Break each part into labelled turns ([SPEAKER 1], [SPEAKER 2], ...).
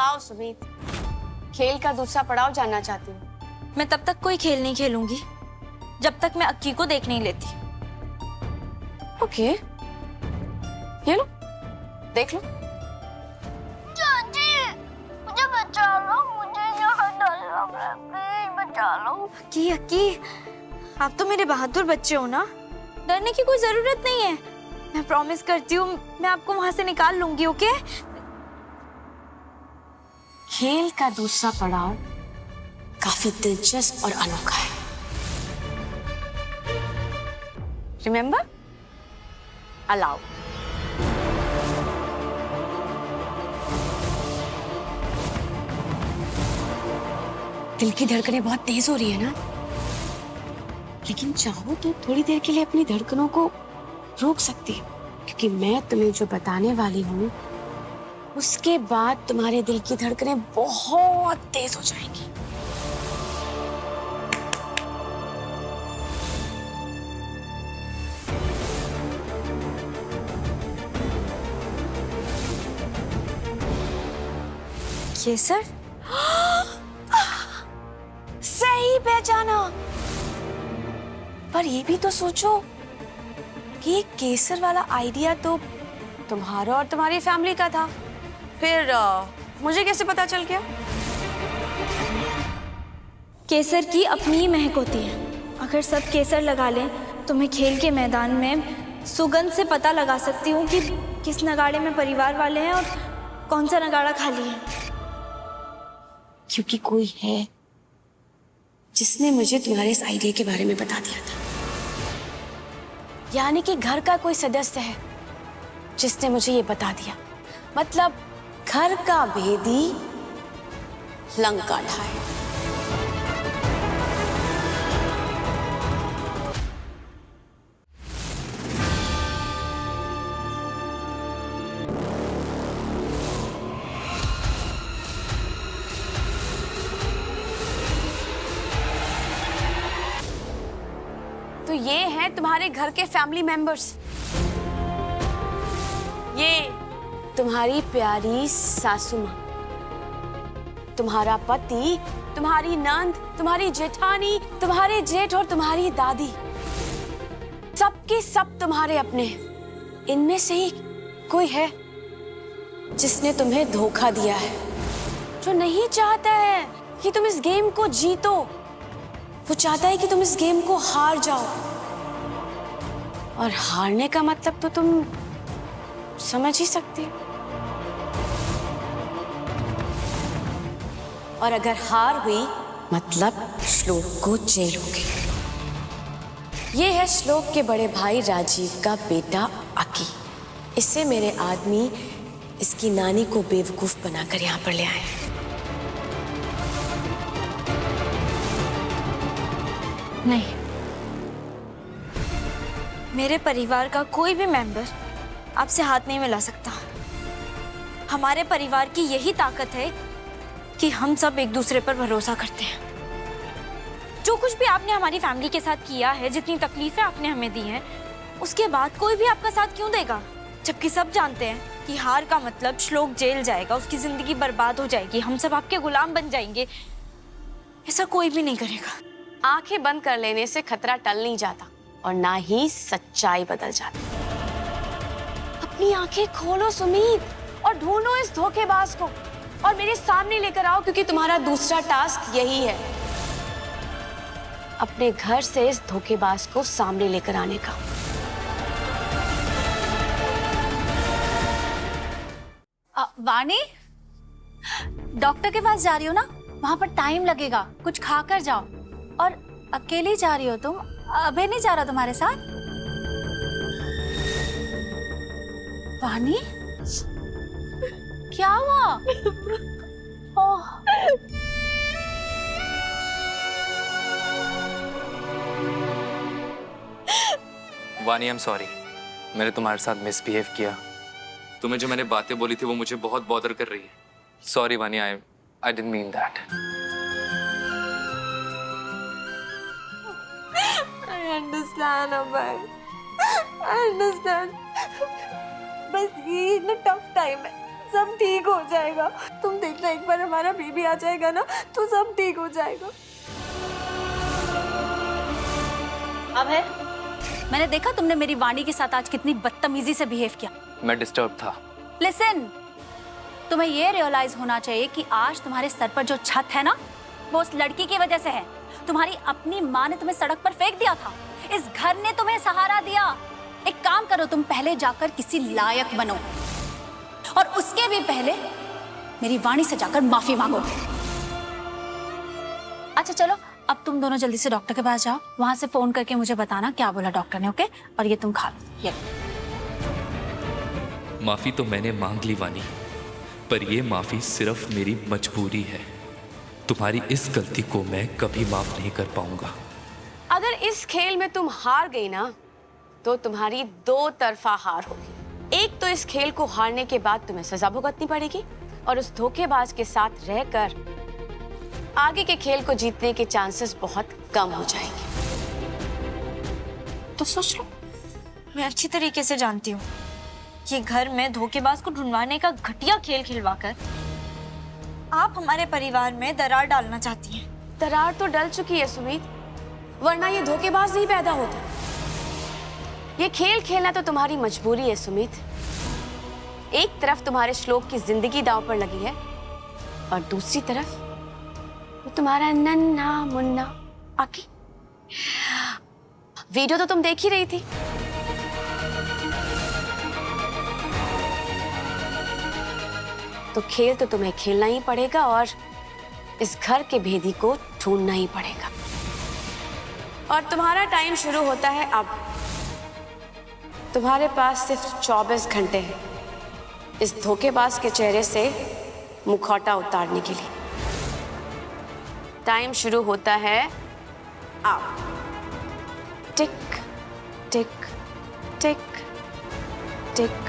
[SPEAKER 1] आओ सुमित, खेल का दूसरा पड़ाव जानना चाहती हूँ।
[SPEAKER 2] मैं तब तक कोई खेल नहीं खेलूंगी जब तक मैं अक्की को देख नहीं लेती।
[SPEAKER 1] ओके, ये लो, देख लो।
[SPEAKER 3] चाची, मुझे बचा लो, मुझे यहाँ डर लग रहा है, प्लीज बचा लो।
[SPEAKER 2] अक्की अक्की, आप तो मेरे बहादुर बच्चे हो ना, डरने की कोई जरूरत नहीं है। मैं प्रॉमिस करती हूँ मैं आपको वहां से निकाल लूंगी। ओके?
[SPEAKER 1] खेल का दूसरा पड़ाव काफी दिलचस्प और अनोखा है। रिमेंबर? अलाउ। दिल की धड़कनें बहुत तेज हो रही है ना, लेकिन चाहो तो थोड़ी देर के लिए अपनी धड़कनों को रोक सकती है, क्योंकि मैं तुम्हें जो बताने वाली हूँ उसके बाद तुम्हारे दिल की धड़कनें बहुत तेज हो जाएंगी।
[SPEAKER 2] केसर?
[SPEAKER 1] सही पहचाना। पर ये भी तो सोचो कि ये केसर वाला आइडिया तो तुम्हारा और तुम्हारी फैमिली का था, फिर मुझे कैसे पता चल गया?
[SPEAKER 2] केसर की अपनी ही महक होती है। अगर सब केसर लगा लें तो मैं खेल के मैदान में सुगंध से पता लगा सकती हूँ कि किस नगाड़े में परिवार वाले हैं और कौन सा नगाड़ा खाली है।
[SPEAKER 1] क्योंकि कोई है जिसने मुझे तुम्हारे इस आइडिया के बारे में बता दिया था। यानी कि घर का कोई सदस्य है जिसने मुझे ये बता दिया। मतलब घर का भेदी लंका ढाए। तो ये हैं तुम्हारे घर के फैमिली मेंबर्स। ये तुम्हारी प्यारी सासू माँ, तुम्हारा पति, तुम्हारी नंद, तुम्हारी जेठानी, तुम्हारे जेठ और तुम्हारी दादी, सबके सब तुम्हारे अपने हैं। इनमें से ही कोई है जिसने तुम्हें धोखा दिया है, जो नहीं चाहता है कि तुम इस गेम को जीतो। वो चाहता है कि तुम इस गेम को हार जाओ। और हारने का मतलब तो तुम समझ ही सकते हो। और अगर हार हुई मतलब श्लोक को जेल हो गई। ये है श्लोक के बड़े भाई राजीव का बेटा अकी। इससे मेरे आदमी इसकी नानी को बेवकूफ बनाकर यहाँ पर ले आए हैं।
[SPEAKER 2] नहीं, मेरे परिवार का कोई भी मेंबर आपसे हाथ नहीं मिला सकता। हमारे परिवार की यही ताकत है कि हम सब एक दूसरे पर भरोसा करते हैं। जो कुछ भी आपने हमारी फैमिली के साथ किया है, जितनी तकलीफें आपने हमें दी हैं, उसके बाद कोई भी आपका साथ क्यों देगा? जबकि सब जानते हैं कि हार का मतलब श्लोक जेल जाएगा, उसकी जिंदगी बर्बाद हो जाएगी, हम सब आपके गुलाम बन जाएंगे। ऐसा कोई भी नहीं करेगा।
[SPEAKER 1] आंखें बंद कर लेने से खतरा टल नहीं जाता और ना ही सच्चाई बदल जाती। अपनी आंखें खोलो सुमीत और ढूंढो इस धोखेबाज को और मेरे सामने लेकर आओ, क्योंकि तुम्हारा दूसरा टास्क यही है, अपने घर से इस धोखेबाज को सामने लेकर आने का।
[SPEAKER 4] वाणी, डॉक्टर के पास जा रही हो ना, वहां पर टाइम लगेगा, कुछ खा कर जाओ। और अकेली जा रही हो तुम? अभय नहीं जा रहा तुम्हारे साथ? वाणी, क्या हुआ? ओह,
[SPEAKER 5] वानी, आई एम सॉरी, मैंने तुम्हारे साथ मिसबिहेव किया। तुम्हें जो मैंने बातें बोली थी वो मुझे बहुत बॉदर कर रही है। सॉरी वानी, I didn't mean that.
[SPEAKER 2] I understand, Abhay. I understand। बस ये इतना टफ टाइम है,
[SPEAKER 6] सब ठीक हो जाएगा। तुम देखना, एक बार हमारा बेबी आ जाएगा ना तो सब ठीक हो जाएगा।
[SPEAKER 4] अब है, मैंने देखा तुमने मेरी वाणी के साथ आज कितनी बदतमीजी से बिहेव किया।
[SPEAKER 5] मैं डिस्टर्ब था।
[SPEAKER 4] लिसन, तुम्हें ये रियलाइज होना चाहिए कि आज तुम्हारे सर पर जो छत है ना, वो उस लड़की की वजह से है। तुम्हारी अपनी माँ ने तुम्हें सड़क पर फेंक दिया था, इस घर ने तुम्हें सहारा दिया। एक काम करो, तुम पहले जाकर किसी लायक बनो और उसके भी पहले मेरी वाणी से जाकर माफी मांगो। अच्छा चलो, अब तुम दोनों जल्दी से डॉक्टर के पास जाओ, वहां से फोन करके मुझे बताना क्या बोला डॉक्टर ने, ओके? और ये तुम खा लो। ये
[SPEAKER 7] माफी तो मैंने मांग ली वानी, पर यह माफी सिर्फ मेरी मजबूरी है। तुम्हारी इस गलती को मैं कभी माफ नहीं कर पाऊंगा।
[SPEAKER 1] अगर इस खेल में तुम हार गई ना तो तुम्हारी दो तरफा हार होगी। एक तो इस खेल को हारने के बाद तुम्हें सजा भुगतनी पड़ेगी और उस धोखेबाज के साथ रहकर आगे के खेल को जीतने के चांसेस बहुत कम हो जाएंगे।
[SPEAKER 2] तो सोच लो, मैं अच्छी तरीके से जानती हूँ कि घर में धोखेबाज को ढूंढवाने का घटिया खेल खिलवाकर आप हमारे परिवार में दरार डालना चाहती हैं।
[SPEAKER 1] दरार तो डल चुकी है सुमित, वरना ये धोखेबाज नहीं पैदा होता। ये खेल खेलना तो तुम्हारी मजबूरी है सुमित। एक तरफ तुम्हारे श्लोक की जिंदगी दांव पर लगी है और दूसरी तरफ वो तुम्हारा नन्हा मुन्ना आकी। वीडियो तो तुम देख ही रही थी। तो खेल तो तुम्हें खेलना ही पड़ेगा और इस घर के भेदी को ढूंढना ही पड़ेगा। और तुम्हारा टाइम शुरू होता है अब। तुम्हारे पास सिर्फ 24 घंटे हैं इस धोखेबाज के चेहरे से मुखौटा उतारने के लिए। टाइम शुरू होता है अब। टिक टिक टिक टिक।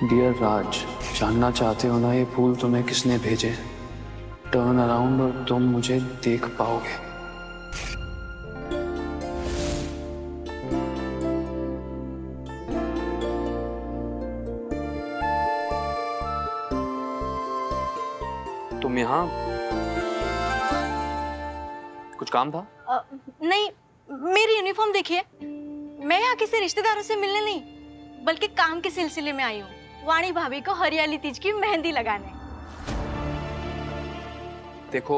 [SPEAKER 8] डियर राज, जानना चाहते हो ना ये फूल तुम्हें किसने भेजे? टर्न अराउंड और तुम मुझे देख पाओगे।
[SPEAKER 5] तुम यहाँ कुछ काम था?
[SPEAKER 6] नहीं, मेरी यूनिफॉर्म देखिए। मैं यहाँ किसी रिश्तेदारों से मिलने नहीं, बल्कि काम के सिलसिले में आई हूँ। वाणी भाभी को हरियाली तीज की मेहंदी लगाने।
[SPEAKER 8] देखो,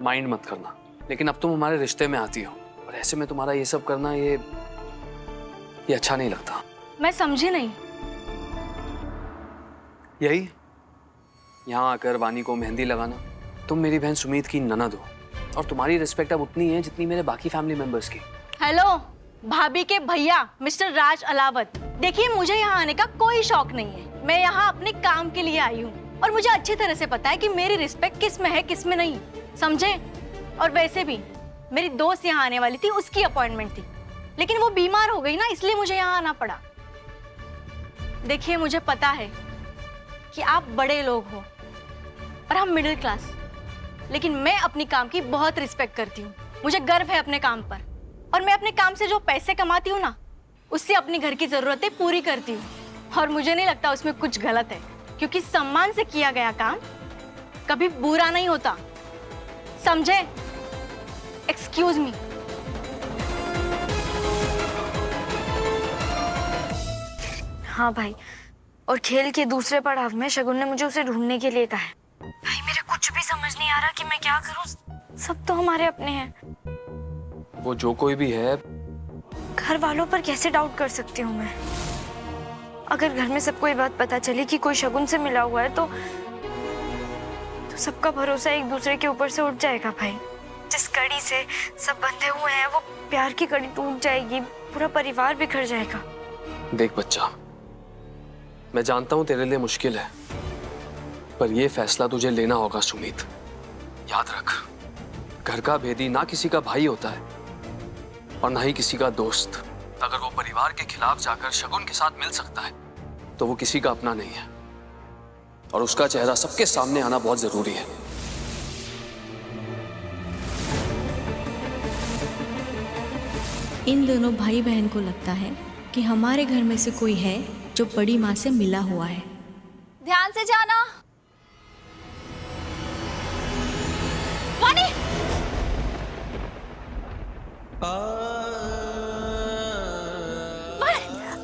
[SPEAKER 8] माइंड मत करना, लेकिन अब तुम हमारे रिश्ते में आती हो और ऐसे में तुम्हारा ये सब करना ये अच्छा नहीं लगता।
[SPEAKER 6] मैं समझी नहीं।
[SPEAKER 8] यही यहाँ आकर वानी को मेहंदी लगाना। तुम मेरी बहन सुमीत की ननद हो और तुम्हारी रिस्पेक्ट अब उतनी है जितनी मेरे बाकी फैमिली मेंबर्स की।
[SPEAKER 6] हेलो, भाभी के भैया मिस्टर राज अलावत। देखिए, मुझे यहाँ आने का कोई शौक नहीं है। मैं यहाँ अपने काम के लिए आई हूँ और मुझे अच्छी तरह से पता है कि मेरी रिस्पेक्ट किस में है किस में नहीं, समझे? और वैसे भी मेरी दोस्त यहाँ आने वाली थी, उसकी अपॉइंटमेंट थी, लेकिन वो बीमार हो गई ना, इसलिए मुझे यहाँ आना पड़ा। देखिए, मुझे पता है कि आप बड़े लोग हो और हम मिडिल क्लास, लेकिन मैं अपनी काम की बहुत रिस्पेक्ट करती हूँ। मुझे गर्व है अपने काम पर और मैं अपने काम से जो पैसे कमाती हूँ ना, उससे अपने घर की जरूरतें पूरी करती हूँ। और मुझे नहीं लगता उसमें कुछ गलत है, क्योंकि सम्मान से किया गया काम कभी बुरा नहीं होता, समझे? Excuse me.
[SPEAKER 2] हाँ भाई, और खेल के दूसरे पड़ाव में शगुन ने मुझे उसे ढूंढने के लिए कहा है। भाई, मेरे कुछ भी समझ नहीं आ रहा कि मैं क्या करूं। सब तो हमारे अपने हैं।
[SPEAKER 8] वो जो कोई भी है,
[SPEAKER 2] घर वालों पर कैसे डाउट कर सकती हूँ मैं? अगर घर में सबको ये बात पता चली कि कोई शगुन से मिला हुआ है तो सबका भरोसा एक दूसरे के ऊपर से उठ जाएगा भाई। जिस कड़ी से सब बंधे हुए हैं वो प्यार की कड़ी टूट जाएगी, पूरा परिवार बिखर जाएगा।
[SPEAKER 8] देख बच्चा, मैं जानता हूँ तेरे लिए मुश्किल है, पर यह फैसला तुझे लेना होगा सुमीत। याद रख, घर का भेदी ना किसी का भाई होता है और ना ही किसी का दोस्त। अगर वो परिवार के खिलाफ जाकर शगुन के साथ मिल सकता है तो वो किसी का अपना नहीं है, और उसका चेहरा सबके सामने आना बहुत जरूरी है।
[SPEAKER 9] इन दोनों भाई बहन को लगता है कि हमारे घर में से कोई है जो बड़ी माँ से मिला हुआ है।
[SPEAKER 4] ध्यान से जाना। वानी!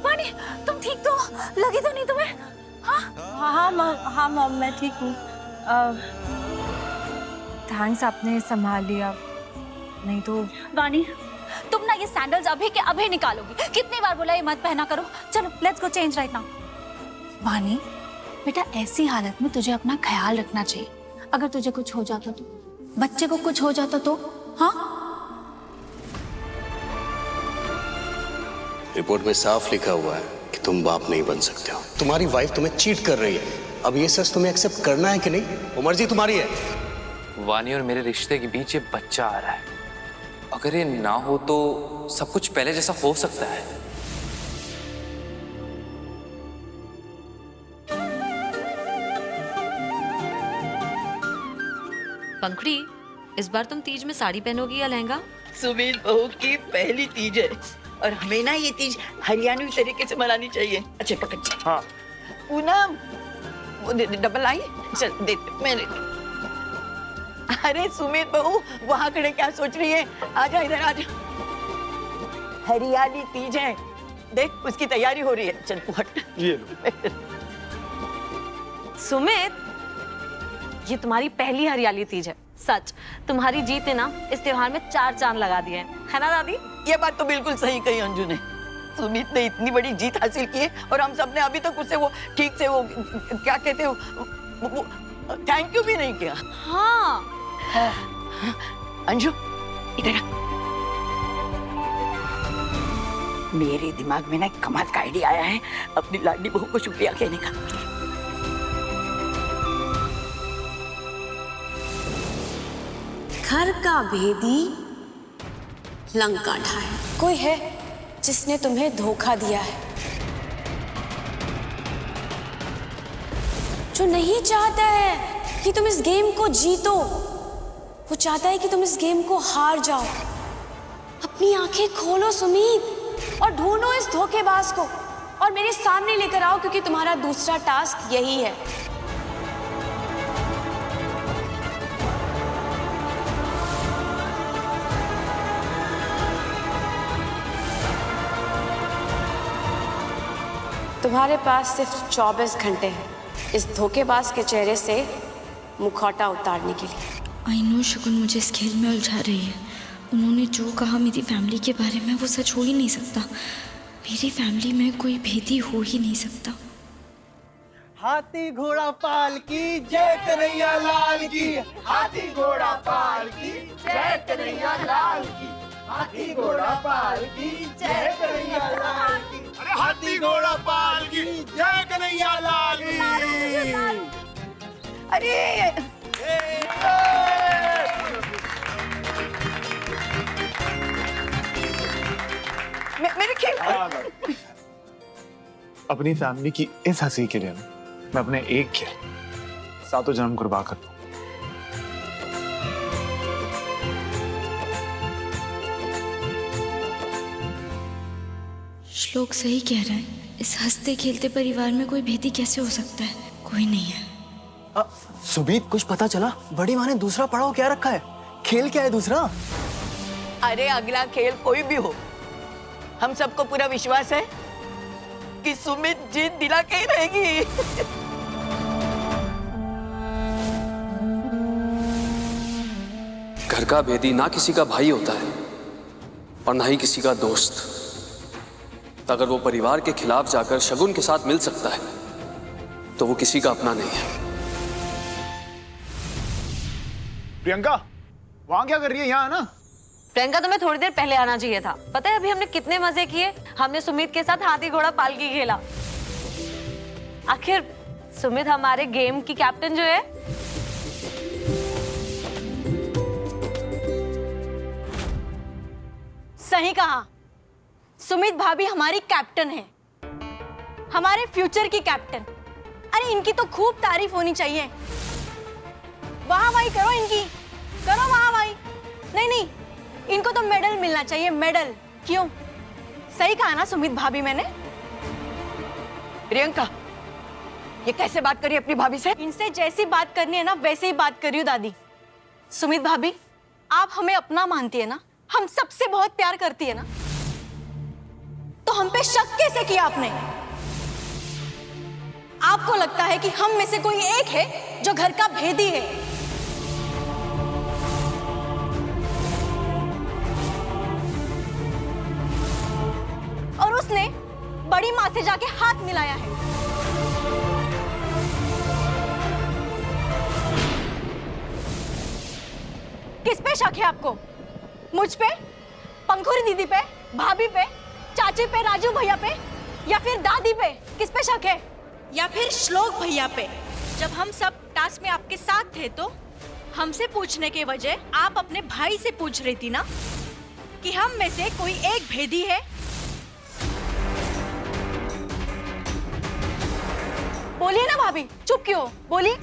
[SPEAKER 4] वानी, तुम ठीक तो? लगी तो नहीं तुम्हें?
[SPEAKER 2] हाँ मॉम, मैं ठीक हूँ। थैंक्स, आपने संभाल लिया, नहीं तो।
[SPEAKER 4] वानी, तुम ना ये सैंडल्स अभी के अभी निकालोगी। कितनी बार बोला ये मत पहना करो। चलो let's go change right now. वानी बेटा, ऐसी हालत में तुझे अपना ख्याल रखना चाहिए। अगर तुझे कुछ हो जाता तो, बच्चे को कुछ हो जाता तो? हाँ,
[SPEAKER 10] रिपोर्ट में साफ लिखा हुआ है कि तुम बाप नहीं बन सकते हो। तुम्हारी वाइफ तुम्हें चीट कर रही है। अब ये सच तुम्हें एक्सेप्ट करना है कि नहीं, वो मर्जी तुम्हारी है।
[SPEAKER 5] वानी और मेरे रिश्ते के बीच ये बच्चा आ रहा है। अगर ये ना हो तो सब कुछ पहले जैसा हो सकता है।
[SPEAKER 11] पंखुड़ी, इस बार तुम तीज में साड़ी पहनोगी या लहंगा?
[SPEAKER 12] सुमित बहू की पहली तीज है और हमें ना ये तीज हरियाणवी तरीके से मनानी चाहिए। अच्छा पकड़। हाँ। पूनम, वो डबल आई, चल दे मेरे। अरे सुमित बहू, वहाँ खड़े क्या सोच रही है? आजा इधर आजा। हरियाली तीज है, देख उसकी तैयारी हो रही है। चल तू हट। ये
[SPEAKER 11] सुमित, ये तुम्हारी पहली हरियाली तीज है। सच, तुम्हारी जीत ने ना इस त्योहार में 4 चांद लगा दिए हैं, है ना दादी?
[SPEAKER 12] ये बात तो बिल्कुल सही कही अंजू ने। सुमित ने इतनी बड़ी जीत हासिल की है और हम सब ने अभी तक उससे वो ठीक से वो क्या कहते हो थैंक यू भी नहीं किया।
[SPEAKER 11] हाँ।
[SPEAKER 12] अंजू इधर आ। मेरे दिमाग में ना एक कमाल का आइडिया आया है अपनी लाडली बहू को शुक्रिया कहने का।
[SPEAKER 1] घर का भेदी लंका ढाए। कोई है जिसने तुम्हें धोखा दिया है, जो नहीं चाहता है कि तुम इस गेम को जीतो, वो चाहता है कि तुम इस गेम को हार जाओ। अपनी आंखें खोलो सुमीत और ढूंढो इस धोखेबाज को और मेरे सामने लेकर आओ, क्योंकि तुम्हारा दूसरा टास्क यही है। तुम्हारे पास सिर्फ 24 घंटे हैं इस धोखेबाज के चेहरे से मुखौटा उतारने के लिए।
[SPEAKER 9] आई नो शगुन मुझे इस खेल में उलझा रही है। उन्होंने जो कहा मेरी फैमिली के बारे में वो सच हो ही नहीं सकता। मेरी फैमिली में कोई भेदी हो ही नहीं सकता।
[SPEAKER 13] हाथी घोड़ा पाल की जय कन्हैया लाल की। हाथी घोड़ा पाल की जय कन्हैया लाल की। हाथी घोड़ा पाल की जय कन्हैया लाल की। अरे हाथी घोड़ा पाल की जय कन्हैया लाल की।
[SPEAKER 12] अरे मेरे खेल।
[SPEAKER 13] अपनी फैमिली की इस हंसी के लिए मैं अपने एक खेल 7 जन्म कुर्बान कर दूं।
[SPEAKER 9] श्लोक सही कह रहा है। इस हंसते खेलते परिवार में कोई भेदी कैसे हो सकता है? कोई नहीं है।
[SPEAKER 13] सुमीत, कुछ पता चला? बड़ी माँ ने दूसरा पड़ाव क्या रखा है? खेल क्या है दूसरा?
[SPEAKER 12] अरे अगला खेल कोई भी हो, हम सबको पूरा विश्वास है कि सुमित जीत दिला के ही रहेगी।
[SPEAKER 8] घर का भेदी ना किसी का भाई होता है और ना ही किसी का दोस्त। अगर वो परिवार के खिलाफ जाकर शगुन के साथ मिल सकता है तो वो किसी का अपना नहीं है।
[SPEAKER 13] प्रियंका, वहां क्या कर रही है? यहाँ ना।
[SPEAKER 11] प्रियंका, तुम्हें थोड़ी देर पहले आना चाहिए था। पता है अभी हमने कितने मजे किए? हमने सुमित के साथ हाथी घोड़ा पालकी खेला। आखिर सुमित हमारे गेम की कैप्टन जो है।
[SPEAKER 6] सही कहा। सुमित भाभी हमारी कैप्टन है, हमारे फ्यूचर की कैप्टन। अरे इनकी तो खूब तारीफ होनी चाहिए। वाह वाही करो इनकी, करो वाह वाही। नहीं नहीं, इनको तो मेडल मिलना चाहिए, मेडल। क्यों? सही कहा ना सुमित भाभी मैंने?
[SPEAKER 12] प्रियंका, ये कैसे बात करी अपनी भाभी से?
[SPEAKER 6] इनसे जैसी बात करनी है ना वैसे ही बात करी हूँ दादी। सुमित भाभी, आप हमें अपना मानती है ना, हम सबसे बहुत प्यार करती है ना, तो हम पे शक कैसे किया आपने? आपको लगता है कि हम में से कोई एक है जो घर का भेदी है? और उसने बड़ी मां से जाके हाथ मिलाया है। किस पे शक है आपको? मुझ पे, पंखुरी दीदी पे, भाभी पे, चाची पे, राजू भैया पे, या फिर दादी पे? किस पे शक है? या फिर श्लोक भैया पे? जब हम सब टास्क में आपके साथ थे तो हमसे पूछने के वजह आप अपने भाई से पूछ रही थी ना कि हम में से कोई एक भेदी है? बोलिए ना भाभी, चुप क्यों? बोलिए।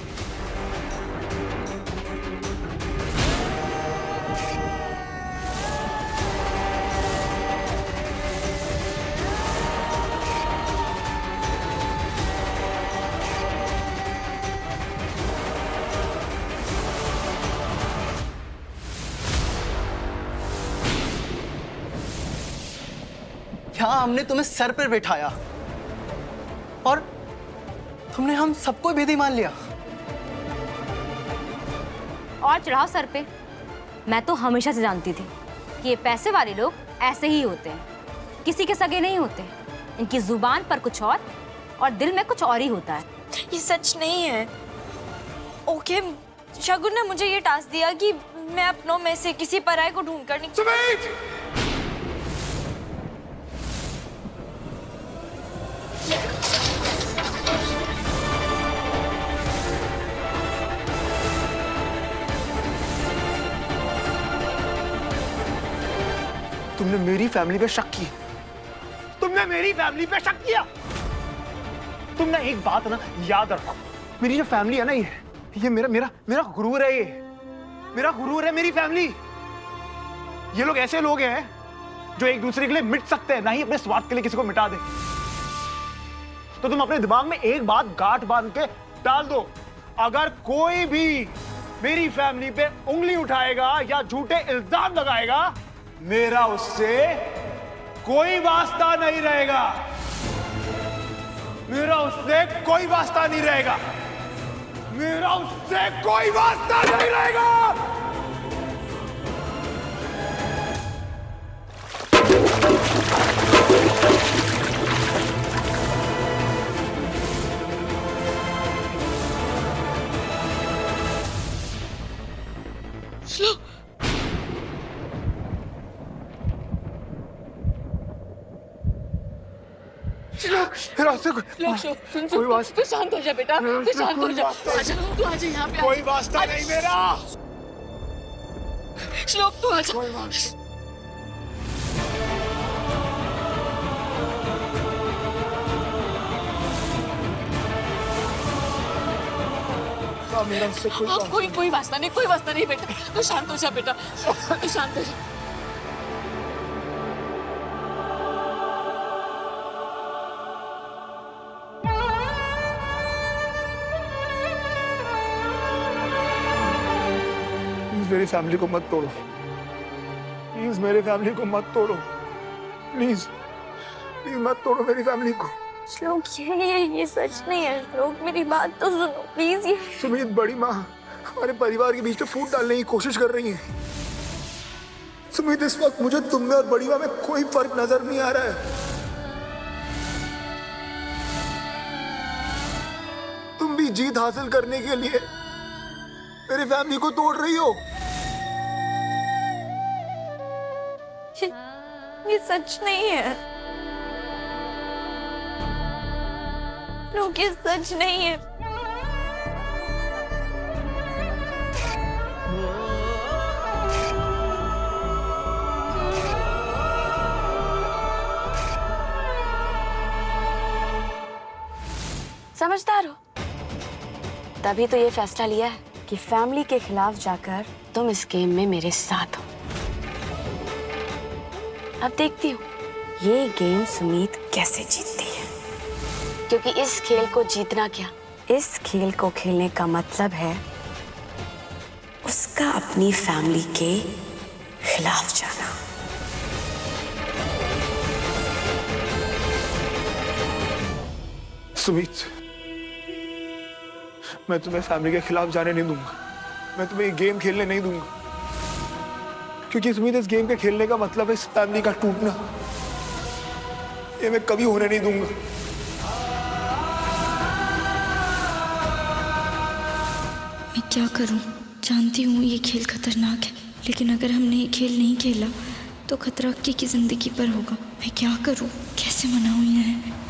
[SPEAKER 13] यहाँ हमने तुम्हें सर पर बैठाया और तुमने हम सबको भेदी मान लिया।
[SPEAKER 2] और चढ़ाओ सर पे। मैं तो हमेशा से जानती थी कि ये पैसे वाले लोग ऐसे ही होते हैं, किसी के सगे नहीं होते। इनकी जुबान पर कुछ और दिल में कुछ और ही होता है।
[SPEAKER 1] ये सच नहीं है। ओके, शगुन ने मुझे ये टास्क दिया कि मैं अपनों में से किसी पराये को ढूंढ कर
[SPEAKER 13] तुमने मेरी फैमिली पे शक किया, तुमने मेरी फैमिली पे शक किया। तुमने एक बात ना याद रखो, मेरी जो फैमिली है ना, ये मेरा मेरा मेरा गुरूर है। ये मेरा गुरूर है, मेरी फैमिली। ये लोग ऐसे लोग हैं जो एक दूसरे के लिए मिट सकते हैं, ना ही अपने स्वार्थ के लिए किसी को मिटा दे। तो तुम अपने दिमाग में एक बात गांठ बांध के डाल दो, अगर कोई भी मेरी फैमिली पे उंगली उठाएगा या झूठे इल्जाम लगाएगा, मेरा उससे कोई वास्ता नहीं रहेगा। मेरा उससे कोई वास्ता नहीं रहेगा। मेरा उससे कोई वास्ता नहीं रहेगा। कोई वास्ता,
[SPEAKER 12] तू शांत हो जा बेटा, तू शांत हो जा। आजा, तू आजा यहाँ पे।
[SPEAKER 13] कोई वास्ता नहीं मेरा।
[SPEAKER 12] श्लोक, तू आजा। कोई वास्ता नहीं, कोई वास्ता नहीं बेटा। तू शांत हो जा बेटा, तू शांत हो जा।
[SPEAKER 13] मेरी फैमिली को मत तोड़ो, प्लीज मेरी फैमिली को मत तोड़ो, प्लीज प्लीज मत तोड़ो मेरी फैमिली को।
[SPEAKER 1] श्लोक, ये सच नहीं है। श्लोक, मेरी बात तो सुनो प्लीज। ये
[SPEAKER 13] सुमित, बड़ी माँ हमारे परिवार के बीच में फूट डालने की कोशिश कर रही है। सुमित, इस वक्त मुझे तुम में और बड़ी माँ में कोई फर्क नजर नहीं आ रहा है। तुम भी जीत हासिल करने के लिए मेरी फैमिली को तोड़ रही हो।
[SPEAKER 1] ये सच नहीं है। श्लोक, ये सच नहीं है। समझदार हो, तभी तो ये फैसला लिया है कि फैमिली के खिलाफ जाकर तुम इस गेम में मेरे साथ हो। अब देखती हूँ ये गेम सुमीत कैसे जीतती है, क्योंकि इस खेल को जीतना क्या, इस खेल को खेलने का मतलब है उसका अपनी फैमिली के खिलाफ जाना।
[SPEAKER 13] सुमित, मैं तुम्हें फैमिली के खिलाफ जाने नहीं दूंगा। मैं तुम्हें ये गेम खेलने नहीं दूंगा, क्योंकि सुमित इस गेम के खेलने का मतलब है इस फैमिली का टूटना। ये मैं कभी होने नहीं दूंगा।
[SPEAKER 9] मैं क्या करूं? जानती हूँ ये खेल खतरनाक है, लेकिन अगर हमने ये खेल नहीं खेला तो खतरा की जिंदगी पर होगा। मैं क्या करूं? कैसे मनाऊं इन्हें?